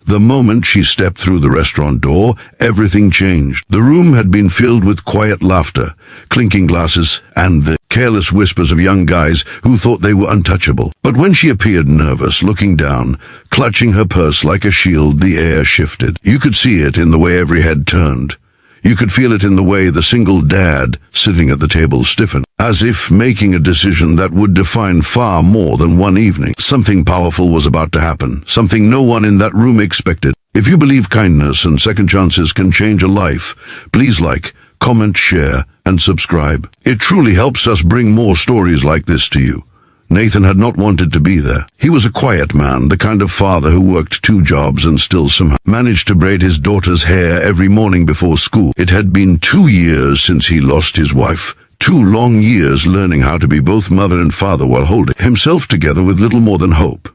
The moment she stepped through the restaurant door, everything changed. The room had been filled with quiet laughter, clinking glasses, and the careless whispers of young guys who thought they were untouchable. But when she appeared nervous, looking down, clutching her purse like a shield, the air shifted. You could see it in the way every head turned. You could feel it in the way the single dad sitting at the table stiffened, as if making a decision that would define far more than one evening. Something powerful was about to happen, something no one in that room expected. If you believe kindness and second chances can change a life, please like, comment, share, and subscribe. It truly helps us bring more stories like this to you. Nathan had not wanted to be there. He was a quiet man, the kind of father who worked 2 jobs and still somehow managed to braid his daughter's hair every morning before school. It had been 2 years since he lost his wife. 2 long years learning how to be both mother and father while holding himself together with little more than hope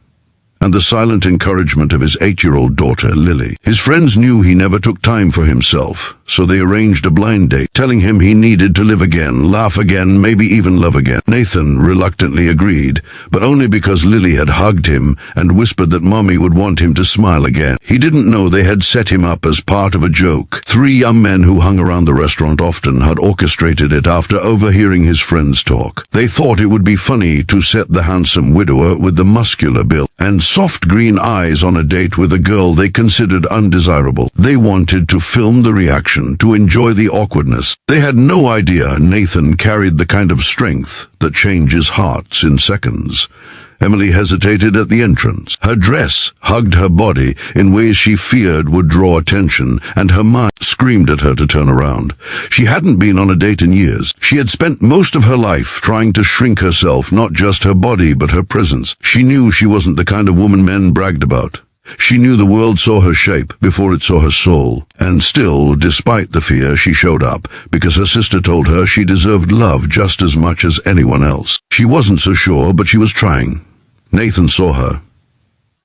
and the silent encouragement of his 8-year-old daughter, Lily. His friends knew he never took time for himself, so they arranged a blind date, telling him he needed to live again, laugh again, maybe even love again. Nathan reluctantly agreed, but only because Lily had hugged him and whispered that Mommy would want him to smile again. He didn't know they had set him up as part of a joke. 3 young men who hung around the restaurant often had orchestrated it after overhearing his friends talk. They thought it would be funny to set the handsome widower with the muscular build and soft green eyes on a date with a girl they considered undesirable. They wanted to film the reaction, to enjoy the awkwardness. They had no idea Nathan carried the kind of strength that changes hearts in seconds. Emily hesitated at the entrance. Her dress hugged her body in ways she feared would draw attention, and her mind screamed at her to turn around. She hadn't been on a date in years. She had spent most of her life trying to shrink herself, not just her body, but her presence. She knew she wasn't the kind of woman men bragged about. She knew the world saw her shape before it saw her soul. And still, despite the fear, she showed up, because her sister told her she deserved love just as much as anyone else. She wasn't so sure, but she was trying. Nathan saw her.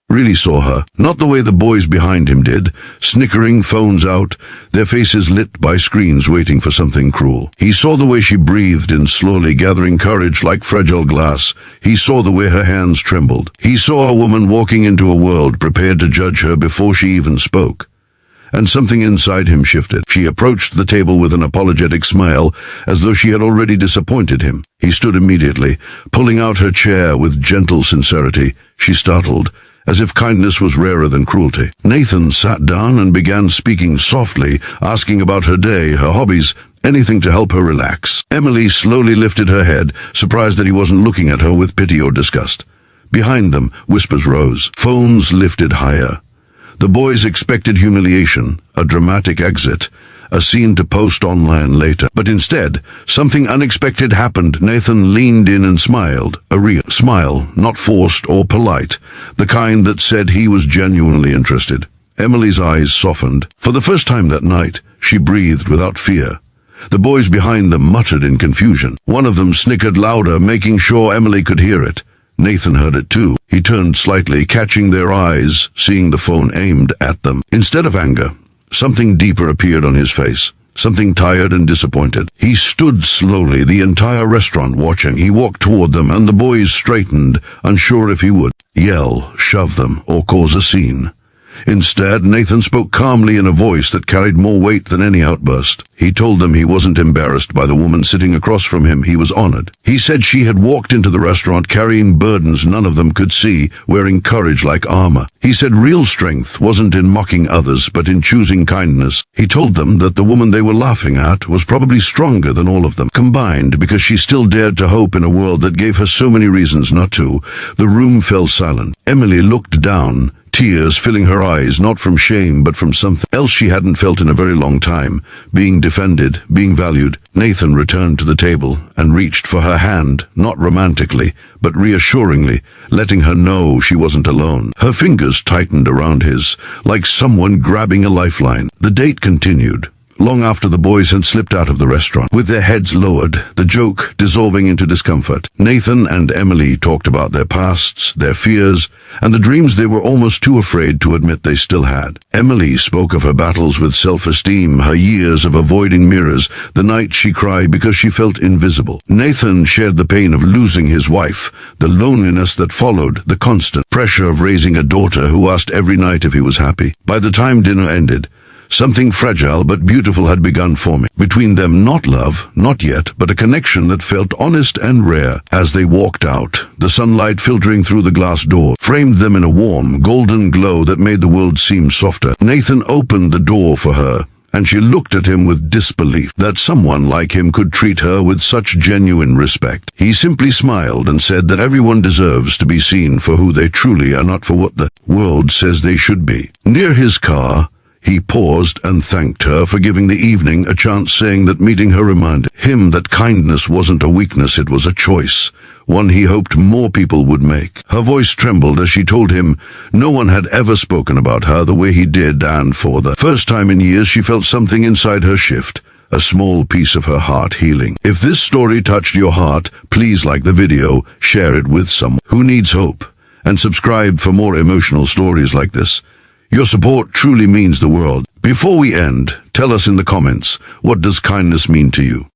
Really saw her. Not the way the boys behind him did, snickering, phones out, their faces lit by screens waiting for something cruel. He saw the way she breathed in, slowly gathering courage like fragile glass. He saw the way her hands trembled. He saw a woman walking into a world prepared to judge her before she even spoke. And something inside him shifted. She approached the table with an apologetic smile, as though she had already disappointed him. He stood immediately, pulling out her chair with gentle sincerity. She startled, as if kindness was rarer than cruelty. Nathan sat down and began speaking softly, asking about her day, her hobbies, anything to help her relax. Emily slowly lifted her head, surprised that he wasn't looking at her with pity or disgust. Behind them, whispers rose. Phones lifted higher. The boys expected humiliation, a dramatic exit, a scene to post online later. But instead, something unexpected happened. Nathan leaned in and smiled, a real smile, not forced or polite, the kind that said he was genuinely interested. Emily's eyes softened. For the first time that night, she breathed without fear. The boys behind them muttered in confusion. One of them snickered louder, making sure Emily could hear it. Nathan heard it too. He turned slightly, catching their eyes, seeing the phone aimed at them. Instead of anger, something deeper appeared on his face, something tired and disappointed. He stood slowly, the entire restaurant watching. He walked toward them, and the boys straightened, unsure if he would yell, shove them, or cause a scene. Instead, Nathan spoke calmly in a voice that carried more weight than any outburst. He told them he wasn't embarrassed by the woman sitting across from him. He was honored. He said she had walked into the restaurant carrying burdens none of them could see, wearing courage like armor. He said real strength wasn't in mocking others, but in choosing kindness. He told them that the woman they were laughing at was probably stronger than all of them combined, because she still dared to hope in a world that gave her so many reasons not to. The room fell silent. Emily looked down, tears filling her eyes, not from shame, but from something else she hadn't felt in a very long time. Being defended, being valued. Nathan returned to the table and reached for her hand, not romantically, but reassuringly, letting her know she wasn't alone. Her fingers tightened around his, like someone grabbing a lifeline. The date continued. long after the boys had slipped out of the restaurant. With their heads lowered, the joke dissolving into discomfort, Nathan and Emily talked about their pasts, their fears, and the dreams they were almost too afraid to admit they still had. Emily spoke of her battles with self-esteem, her years of avoiding mirrors, the nights she cried because she felt invisible. Nathan shared the pain of losing his wife, the loneliness that followed, the constant pressure of raising a daughter who asked every night if he was happy. By the time dinner ended, something fragile but beautiful had begun forming. Between them, not love, not yet, but a connection that felt honest and rare. As they walked out, the sunlight filtering through the glass door framed them in a warm, golden glow that made the world seem softer. Nathan opened the door for her, and she looked at him with disbelief that someone like him could treat her with such genuine respect. He simply smiled and said that everyone deserves to be seen for who they truly are, not for what the world says they should be. Near his car, he paused and thanked her for giving the evening a chance, saying that meeting her reminded him that kindness wasn't a weakness, it was a choice, one he hoped more people would make. Her voice trembled as she told him no one had ever spoken about her the way he did, and for the first time in years she felt something inside her shift, a small piece of her heart healing. If this story touched your heart, please like the video, share it with someone who needs hope, and subscribe for more emotional stories like this. Your support truly means the world. Before we end, tell us in the comments, what does kindness mean to you?